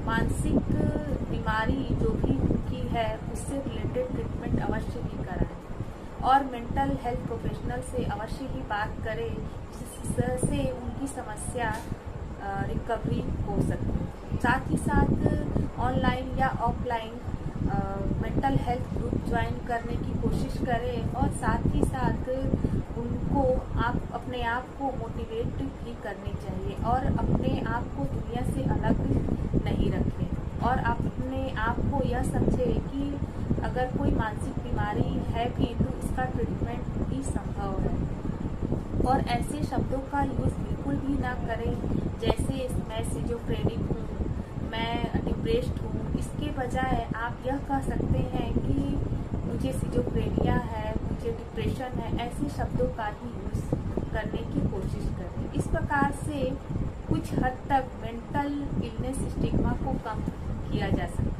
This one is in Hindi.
मानसिक बीमारी जो भी उनकी है उससे रिलेटेड ट्रीटमेंट अवश्य ही कराएं और मेंटल हेल्थ प्रोफेशनल से अवश्य ही बात करें जिससे उनकी समस्या रिकवरी हो सके। साथ ही साथ ऑनलाइन या offline mental health group join करने की कोशिश करें और साथ ही साथ उनको अपने आप को मोटिवेट भी करनी चाहिए और अपने आप को दुनिया से अलग नहीं रखें और अपने आप को यह समझें कि अगर कोई मानसिक बीमारी है भी तो इसका ट्रीटमेंट भी संभव है। और ऐसे शब्दों का यूज़ बिल्कुल भी ना करें जैसे मैं सिजोफ्रेनिक हूँ, मैं डिप्रेस्ड हूँ। इसके बजाय आप यह कह सकते हैं कि मुझे सिजोफ्रेनिया है, मुझे डिप्रेशन है। ऐसे शब्दों का ही यूज़ करने की कोशिश करें। इस प्रकार से कुछ हद तक मेंटल इलनेस स्टिग्मा को कम किया जा सकता है।